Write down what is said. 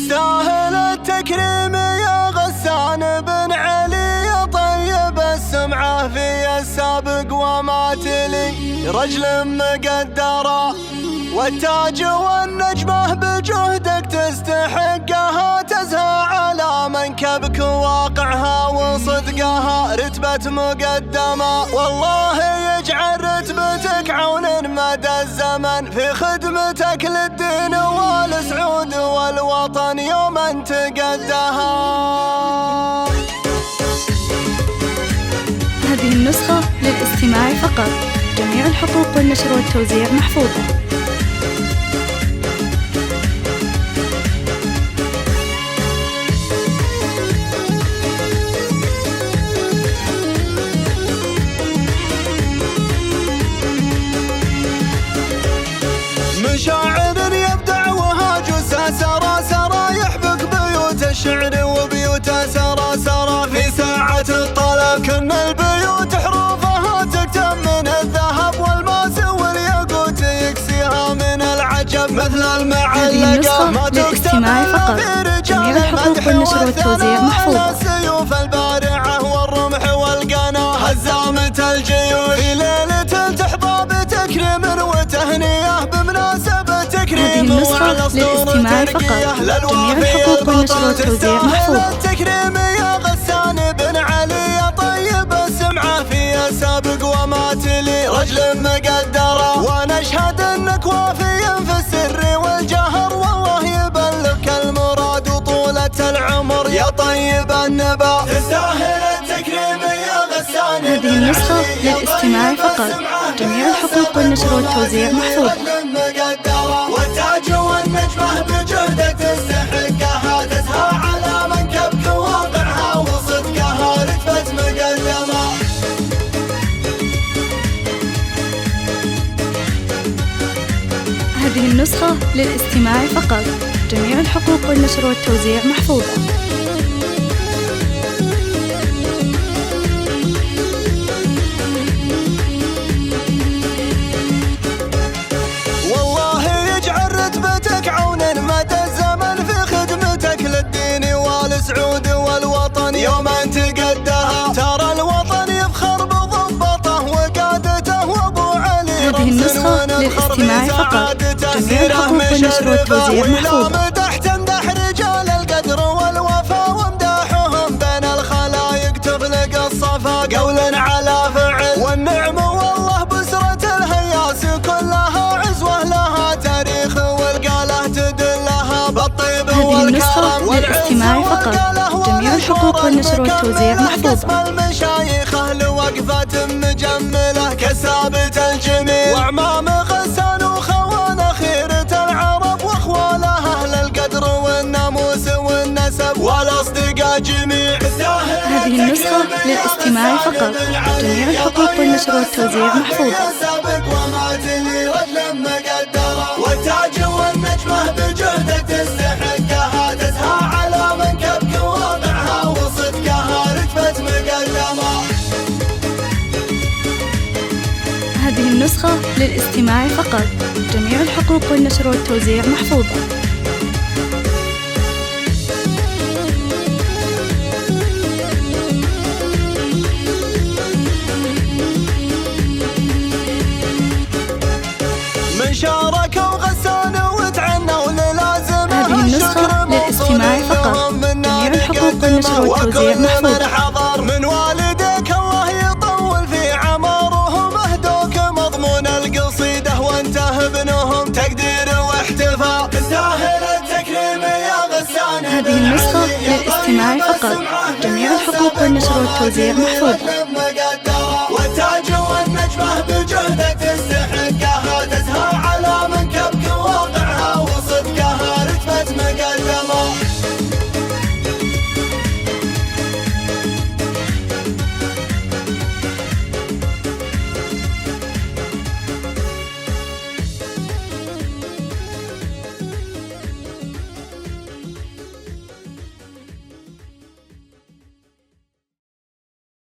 تستاهل التكريم يا غسان بن علي، يا طيب السمعة في السابق وما تلي، رجل مقدرة والتاج والنجمة بجهدك تستحقها، تزهى على منكبك واقعها وصدقها، رتبة مقدمة والله يجعل رتبتك عون مدى الزمن، في خدمتك للدين والسعود والوطن يوما تقدها. هذه النسخة للاستماع فقط، جميع الحقوق والنشر والتوزيع محفوظة. شاعر يبدع وهاجسه سرى سرى، يحبك بيوت الشعر وبيوت سرى سرى، في ساعة الطلب كن البيوت حروفها تكتب من الذهب والماس والياقوت، يكسيها من العجب مثل المعلقة ما تكتب في رجال المدح والثناء، السيوف البارعة والرمح والقنا، هزامة الجيوش في ليلة تحظى بتكريم وتهنئة بمناسبة تكريم وعلى للاستماع فقط، جميع الحقوق والنشر والتوزيع محفوظة. تكريم يا غسان بن علي، يا طيب السمعة في السابق وما تلي، رجل مقدرة ونشهد انك وافيا في السر والجهر، والله يبلغك المراد وطولة العمر يا طيب النبا، تستاهل التكريم يا غسان. هذه النسخة للاستماع فقط، جميع الحقوق والنشر والتوزيع محفوظة. والتاج والنجمة بجهدك تستحقها، تزهى على منكبك واقعها وصدقها، رتبة مقدمة. هذه النسخة للاستماع فقط، جميع الحقوق والنشر والتوزيع محفوظة. والسعود والوطن يوما تقدها، ترى الوطن يفخر بضبطه وقادته وابو علي. هذه النسخة للاستماع فقط، جميع الحقوق والنشر والتوزيع محفوظة. تمدح رجال القدر والوفا وامداحهم بين الخلايق، تخلق الصفا قولا على فعل، والنعم والله بسرة الهياس كلها عزوة لها تاريخ، والقاله تدلها بالطيب والكرم للاستماع فقط، جميع الحقوق والنشر والتوزيع محفوظة. المشايخ أهل وقفة مجملة كثابت الجميل، وأعمام غسان وخوان خيرة العرب، وأخوالها أهل القدر والناموس والنسب والأصدقاء جميع. هذه النسخة للاستماع فقط، جميع الحقوق والنشر والتوزيع محفوظة. والتاج والنجمة بجهدك تستحقها، تزهى على منكبك واقعها وصدقها، رتبة مقدمة. هذه النسخة للاستماع فقط، جميع الحقوق والنشر والتوزيع محفوظة. من شاركوا غسان وتعنوا للازم، هذه النسخة للاستماع فقط، جميع الحقوق والنشر والتوزيع محفوظة. من والديك الله يطول في عمرهم، اهدوك مضمون القصيدة وانته ابنهم تقدير واحتفاء، تستاهل التكريم يا غسان. هذه النسخة للاستماع فقط، جميع الحقوق والنشر والتوزيع محفوظة. والتاج والنجمة بجهدك